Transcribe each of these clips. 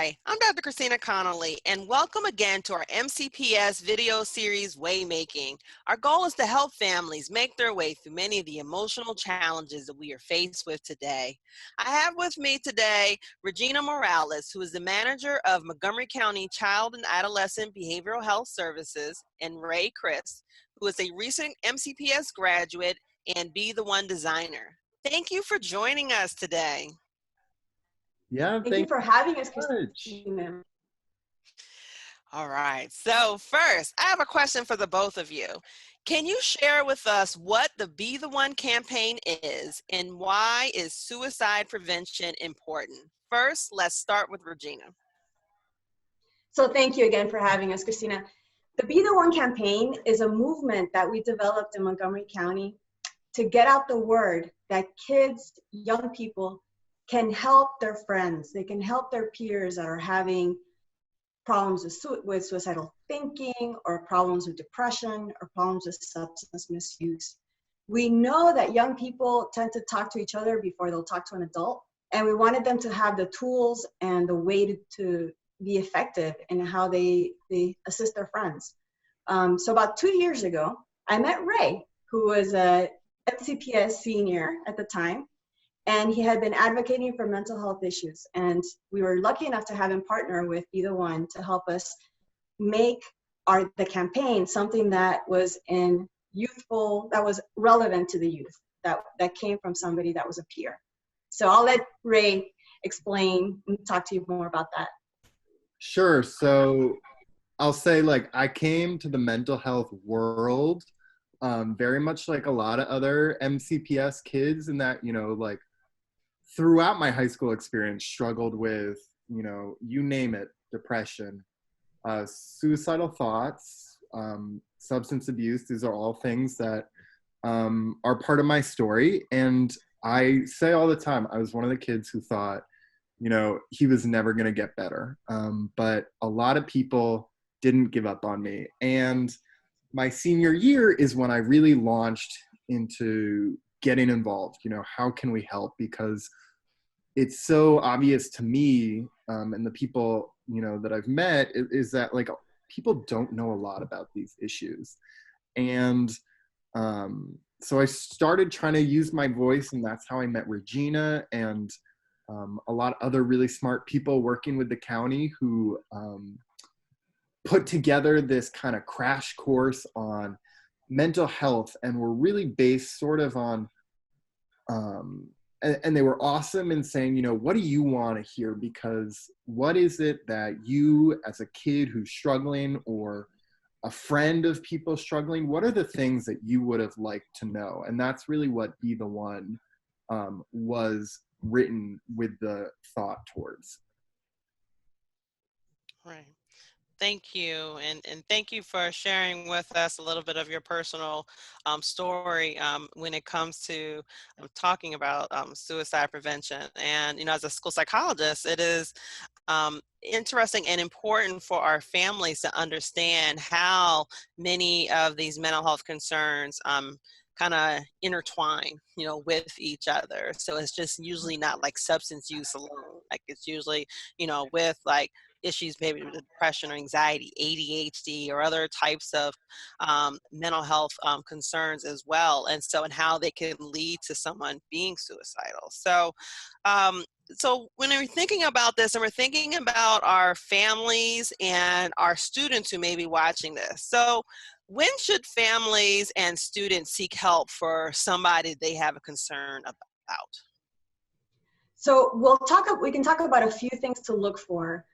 Hi, I'm Dr. Christina Connolly, and welcome again to our MCPS video series, Waymaking. Our goal is to help families make their way through many of the emotional challenges that we are faced with today. I have with me today Regina Morales, who is the manager of Montgomery County Child and Adolescent Behavioral Health Services, and Ray Chris, who is a recent MCPS graduate and BTheOne designer. Thank you for joining us today. Yeah, thank you for having us, much. Christina. All right. So first, I have a question for the both of you. Can you share with us what the BTheOne campaign is and why is suicide prevention important? First, let's start with Regina. So thank you again for having us, Christina. The BTheOne campaign is a movement that we developed in Montgomery County to get out the word that kids, young people, can help their friends. They can help their peers that are having problems with suicidal thinking, or problems with depression, or problems with substance misuse. We know that young people tend to talk to each other before they'll talk to an adult, and we wanted them to have the tools and the way to be effective in how they assist their friends. So about 2 years ago, I met Ray, who was a MCPS senior at the time, and he had been advocating for mental health issues. And we were lucky enough to have him partner with BTheOne to help us make the campaign something that was that was relevant to the youth, that came from somebody that was a peer. So I'll let Ray explain and talk to you more about that. Sure. So I'll say, I came to the mental health world very much like a lot of other MCPS kids, in that, throughout my high school experience, struggled with, you name it, depression, suicidal thoughts, substance abuse. These are all things that are part of my story. And I say all the time, I was one of the kids who thought, he was never going to get better. But a lot of people didn't give up on me. And my senior year is when I really launched into getting involved. How can we help? Because it's so obvious to me, and the people, that I've met, is that people don't know a lot about these issues. And so I started trying to use my voice, and that's how I met Regina and a lot of other really smart people working with the county who put together this kind of crash course on mental health, and were really based sort of on and they were awesome in saying, what do you want to hear? Because what is it that you, as a kid who's struggling, or a friend of people struggling, what are the things that you would have liked to know? And that's really what BTheOne was written with the thought towards. Right. Thank you, and thank you for sharing with us a little bit of your personal story when it comes to talking about suicide prevention. And as a school psychologist, it is interesting and important for our families to understand how many of these mental health concerns kind of intertwine, with each other. So it's just usually not like substance use alone. It's usually, with issues maybe with depression or anxiety, ADHD, or other types of mental health concerns as well. And how they can lead to someone being suicidal. So, so when we're thinking about this, and we're thinking about our families and our students who may be watching this. So when should families and students seek help for somebody they have a concern about? So we can talk about a few things to look for.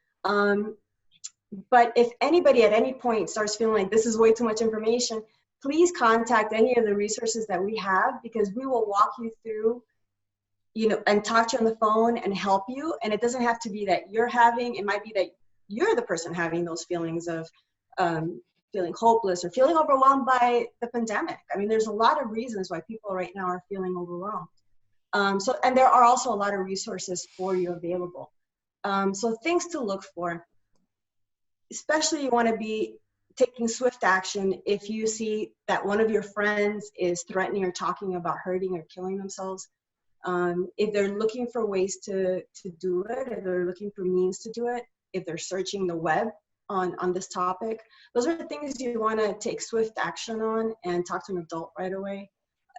But if anybody at any point starts feeling like this is way too much information, please contact any of the resources that we have, because we will walk you through, and talk to you on the phone and help you. And it doesn't have to be that it might be that you're the person having those feelings of feeling hopeless or feeling overwhelmed by the pandemic. I mean, there's a lot of reasons why people right now are feeling overwhelmed. And there are also a lot of resources for you available. So things to look for, especially you want to be taking swift action if you see that one of your friends is threatening or talking about hurting or killing themselves. If they're looking for ways to do it, if they're looking for means to do it, if they're searching the web on this topic. Those are the things you want to take swift action on and talk to an adult right away.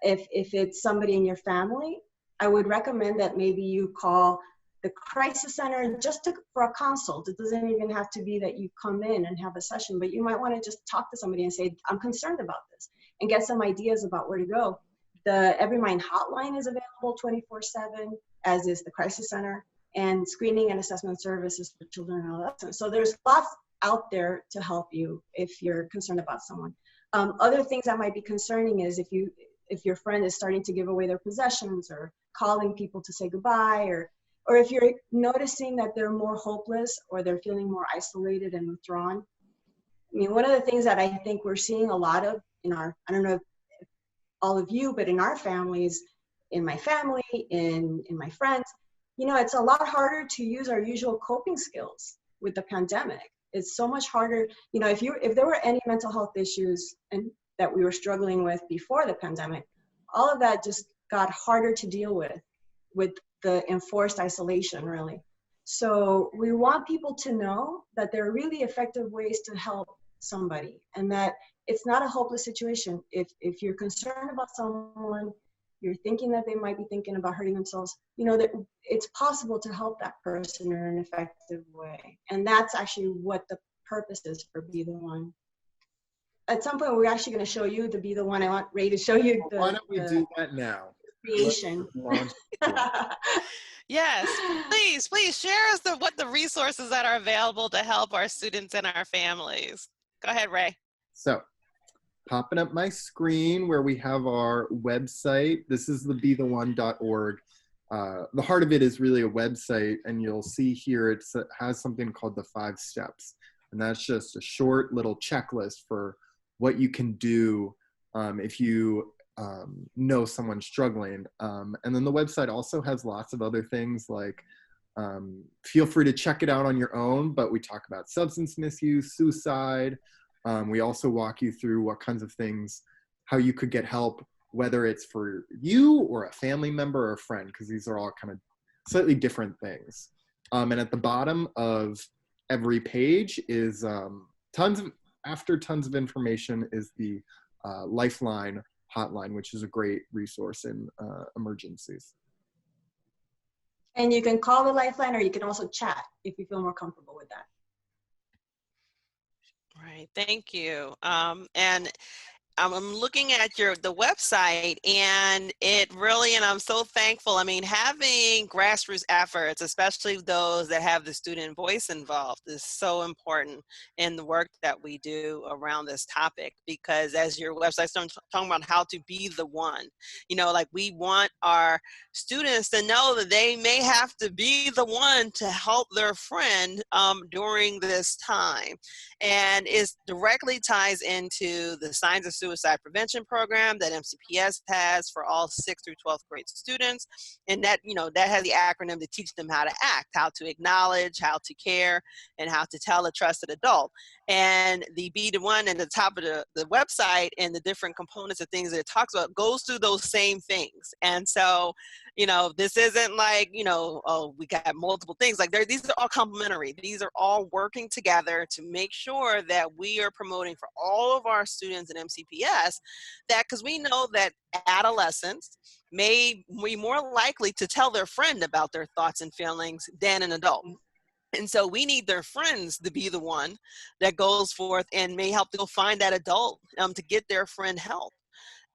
If it's somebody in your family, I would recommend that maybe you call the crisis center just for a consult. It doesn't even have to be that you come in and have a session, but you might want to just talk to somebody and say, I'm concerned about this, and get some ideas about where to go. The Every Mind hotline is available 24/7, as is the crisis center, and screening and assessment services for children and adolescents. So there's lots out there to help you if you're concerned about someone. Other things that might be concerning is if your friend is starting to give away their possessions, or calling people to say goodbye, or if you're noticing that they're more hopeless or they're feeling more isolated and withdrawn. I mean, one of the things that I think we're seeing a lot of in our, I don't know if all of you, but in our families, in my family, in my friends, you know, it's a lot harder to use our usual coping skills with the pandemic. It's so much harder, you know, if there were any mental health issues and that we were struggling with before the pandemic, all of that just got harder to deal with the enforced isolation, really. So we want people to know that there are really effective ways to help somebody, and that it's not a hopeless situation. If you're concerned about someone, you're thinking that they might be thinking about hurting themselves, you know, that it's possible to help that person in an effective way. And that's actually what the purpose is for BTheOne. At some point, we're actually going to show you the BTheOne. I want Ray to show you the Why don't we do that now? creation. Yes, please share us what the resources that are available to help our students and our families. Go ahead, Ray. So, popping up my screen where we have our website. This is the BTheOne.org. The heart of it is really a website, and you'll see here it has something called the 5 steps. And that's just a short little checklist for what you can do if you know someone's struggling. And then the website also has lots of other things, like feel free to check it out on your own, but we talk about substance misuse, suicide. We also walk you through what kinds of things, how you could get help, whether it's for you or a family member or a friend, because these are all kind of slightly different things. And at the bottom of every page is tons of information is the Lifeline hotline, which is a great resource in emergencies. And you can call the Lifeline, or you can also chat if you feel more comfortable with that. Right, thank you. And I'm looking at the website, and it really, and I'm so thankful. I mean, having grassroots efforts, especially those that have the student voice involved, is so important in the work that we do around this topic, because as your website starts talking about how to be the one, you know, like we want our students to know that they may have to be the one to help their friend during this time. And it directly ties into the Signs of Suicide Prevention program that MCPS has for all 6th through 12th grade students. And that, you know, that has the acronym to teach them how to act, how to acknowledge, how to care, and how to tell a trusted adult. And the BTheOne at the top of the website and the different components of things that it talks about goes through those same things. And so, you know, this isn't like, you know, oh, we got multiple things. Like these are all complementary. These are all working together to make sure that we are promoting for all of our students in MCPS that, because we know that adolescents may be more likely to tell their friend about their thoughts and feelings than an adult. And so we need their friends to be the one that goes forth and may help to go find that adult to get their friend help.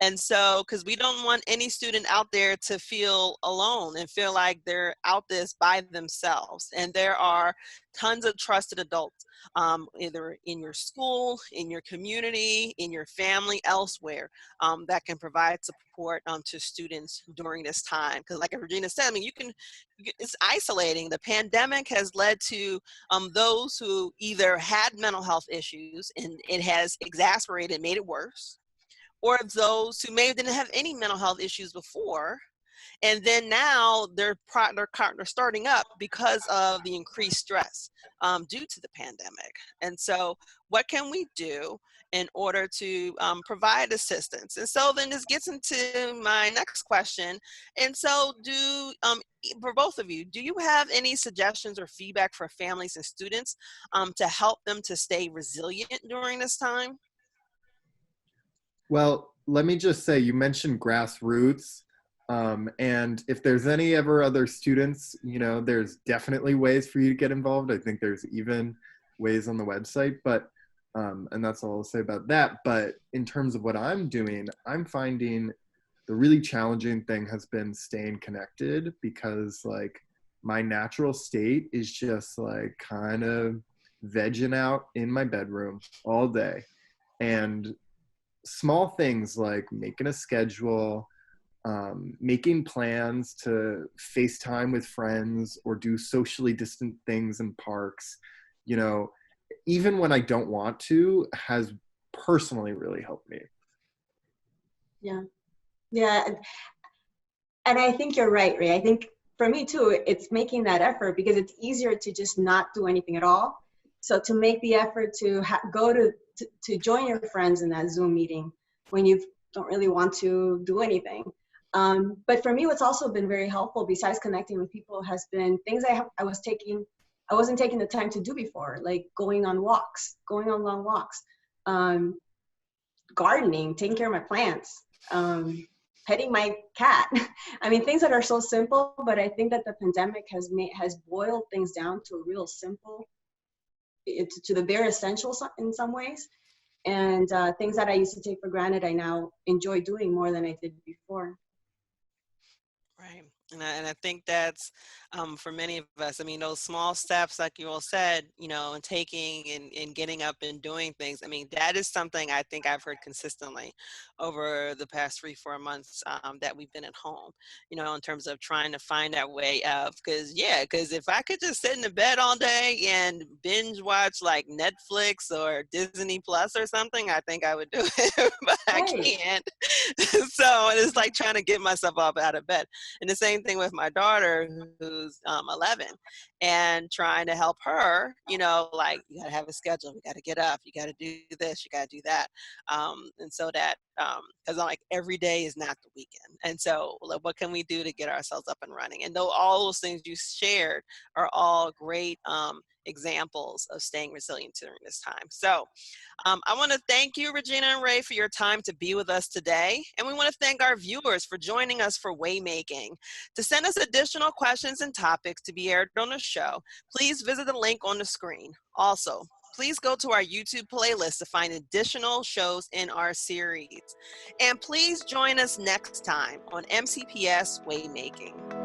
And so, because we don't want any student out there to feel alone and feel like they're out this by themselves. And there are tons of trusted adults, either in your school, in your community, in your family, elsewhere, that can provide support to students during this time. Because like Regina said, I mean, it's isolating. The pandemic has led to those who either had mental health issues and it has exacerbated, made it worse, or those who maybe didn't have any mental health issues before, And then now they're starting up because of the increased stress due to the pandemic. And so what can we do in order to provide assistance? And so then this gets into my next question. And so for both of you, do you have any suggestions or feedback for families and students to help them to stay resilient during this time? Well, let me just say, you mentioned grassroots. And if there's any ever other students, there's definitely ways for you to get involved. I think there's even ways on the website, but, and that's all I'll say about that. But in terms of what I'm doing, I'm finding the really challenging thing has been staying connected, because like my natural state is just like kind of vegging out in my bedroom all day. And small things like making a schedule, making plans to FaceTime with friends or do socially distant things in parks, even when I don't want to, has personally really helped me. Yeah. Yeah. And I think you're right, Ray. I think for me too, it's making that effort, because it's easier to just not do anything at all. So to make the effort to go to join your friends in that Zoom meeting when you don't really want to do anything. But for me, what's also been very helpful, besides connecting with people, has been things I wasn't taking the time to do before, like going on long walks, gardening, taking care of my plants, petting my cat. I mean, things that are so simple, but I think that the pandemic has boiled things down to a real simple, to the bare essentials in some ways. And things that I used to take for granted, I now enjoy doing more than I did before. Right. And I think that's for many of us, I mean, those small steps, like you all said, and taking and getting up and doing things. I mean, that is something I think I've heard consistently over the past 3-4 months that we've been at home, in terms of trying to find that way of, because if I could just sit in the bed all day and binge watch like Netflix or Disney Plus or something, I think I would do it, but I Right. can't. So it's like trying to get myself up out of bed. And the same thing with my daughter, who's 11, and trying to help her, like, you gotta have a schedule, you gotta get up, you gotta do this, you gotta do that. And so that, because like every day is not the weekend. And so like, what can we do to get ourselves up and running? And though all those things you shared are all great examples of staying resilient during this time. So I want to thank you, Regina and Ray, for your time to be with us today. And we want to thank our viewers for joining us for Waymaking. To send us additional questions and topics to be aired on the show, please visit the link on the screen. Also, please go to our YouTube playlist to find additional shows in our series. And please join us next time on MCPS Waymaking.